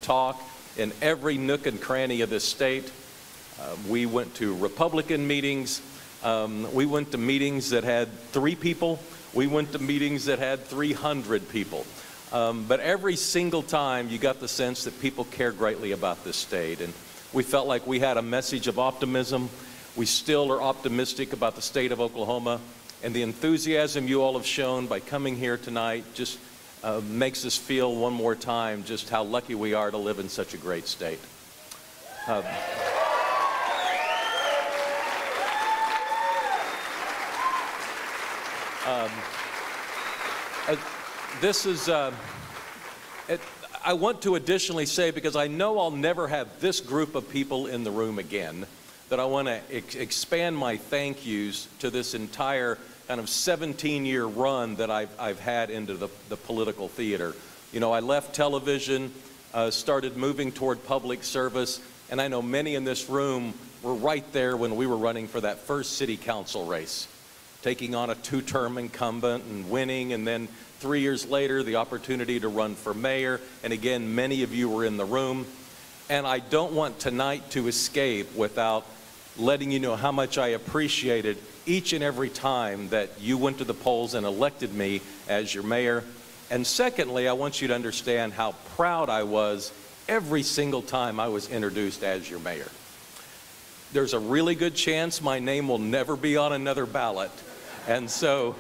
talk in every nook and cranny of this state. We went to Republican meetings. We went to meetings that had 3 people. We went to meetings that had 300 people. But every single time you got the sense that people care greatly about this state. And we felt like we had a message of optimism. We still are optimistic about the state of Oklahoma. And the enthusiasm you all have shown by coming here tonight just makes us feel one more time just how lucky we are to live in such a great state. I want to additionally say, because I know I'll never have this group of people in the room again, that I want to expand my thank yous to this entire kind of 17-year run that I've had into the political theater. You know, I left television, started moving toward public service, and I know many in this room were right there when we were running for that first city council race, taking on a 2-term incumbent and winning, and then 3 years later, the opportunity to run for mayor. And again, many of you were in the room. And I don't want tonight to escape without letting you know how much I appreciated each and every time that you went to the polls and elected me as your mayor. And secondly, I want you to understand how proud I was every single time I was introduced as your mayor. There's a really good chance my name will never be on another ballot. And so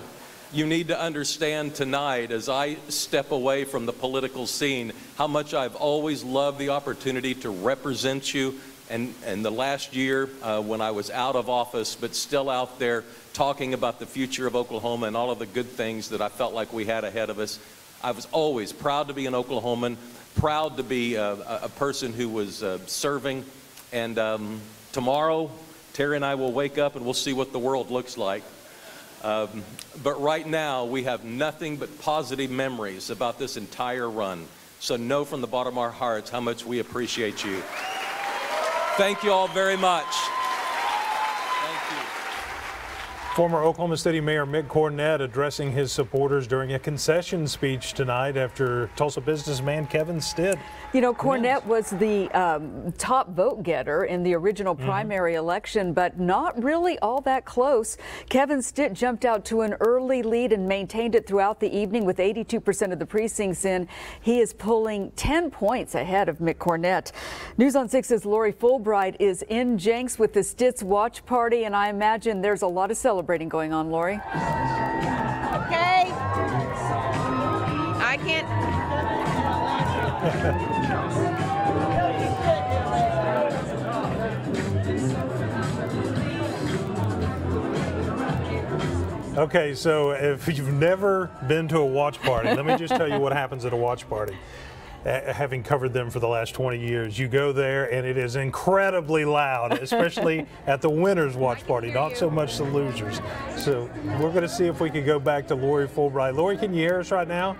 you need to understand tonight, as I step away from the political scene, how much I've always loved the opportunity to represent you. And the last year when I was out of office, but still out there talking about the future of Oklahoma and all of the good things that I felt like we had ahead of us, I was always proud to be an Oklahoman, proud to be a person who was serving. And tomorrow, Terry and I will wake up and we'll see what the world looks like. But right now, we have nothing but positive memories about this entire run. So know from the bottom of our hearts how much we appreciate you. Thank you all very much. Thank you. Former Oklahoma City Mayor Mick Cornett addressing his supporters during a concession speech tonight after Tulsa businessman Kevin Stitt. You know, Cornett was the top vote getter in the original primary election, but not really all that close. Kevin Stitt jumped out to an early lead and maintained it throughout the evening with 82% of the precincts in. He is pulling 10 points ahead of Mick Cornett. News on 6's Lori Fulbright is in Jenks with the Stitt's watch party, and I imagine there's a lot of celebrating going on, Lori. Okay. I can't. Okay, so if you've never been to a watch party, let me just tell you what happens at a watch party. Having covered them for the last 20 years, you go there and it is incredibly loud, especially at the winners watch party, not so much the losers. So we're going to see if we can go back to Lori Fulbright. Lori, can you hear us right now?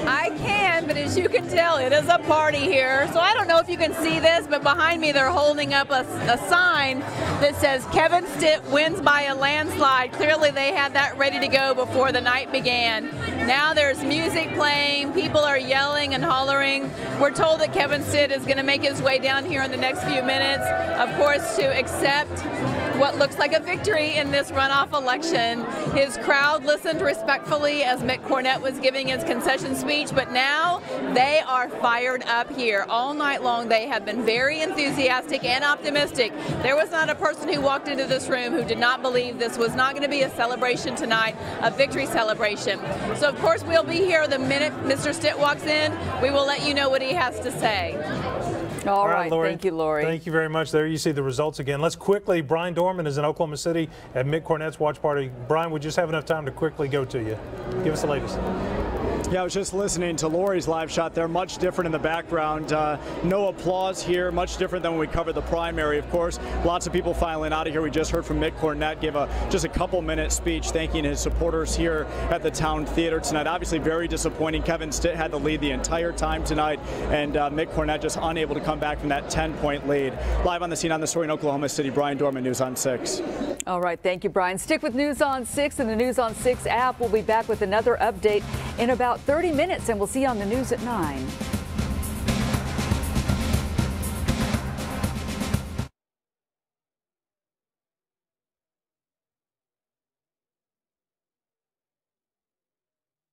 I can, but as you can tell, it is a party here. So I don't know if you can see this, but behind me they're holding up a sign that says Kevin Stitt wins by a landslide. Clearly they had that ready to go before the night began. Now there's music playing, people are yelling and hollering. We're told that Kevin Stitt is going to make his way down here in the next few minutes, of course, to accept what looks like a victory in this runoff election. His crowd listened respectfully as Mick Cornett was giving his concession speech, but now they are fired up here. All night long they have been very enthusiastic and optimistic. There was not a person who walked into this room who did not believe this was not going to be a celebration tonight, a victory celebration. So of course we'll be here the minute Mr. Stitt walks in. We will let you know what he has to say. All right, Lori. thank you, Lori. Thank you very much. There you see the results again. Let's quickly, Brian Dorman is in Oklahoma City at Mick Cornett's watch party. Brian, we just have enough time to quickly go to you. Give us the latest. Yeah, I was just listening to Lori's live shot there. Much different in the background. No applause here. Much different than when we covered the primary, of course. Lots of people filing out of here. We just heard from Mick Cornett give just a couple-minute speech thanking his supporters here at the Town Theater tonight. Obviously very disappointing. Kevin Stitt had the lead the entire time tonight, and Mick Cornett just unable to come back from that 10-point lead. Live on the scene on the story in Oklahoma City, Brian Dorman, News on 6. All right, thank you, Brian. Stick with News on 6 and the News on 6 app. We'll be back with another update in about 30 minutes, and we'll see you on the news at 9.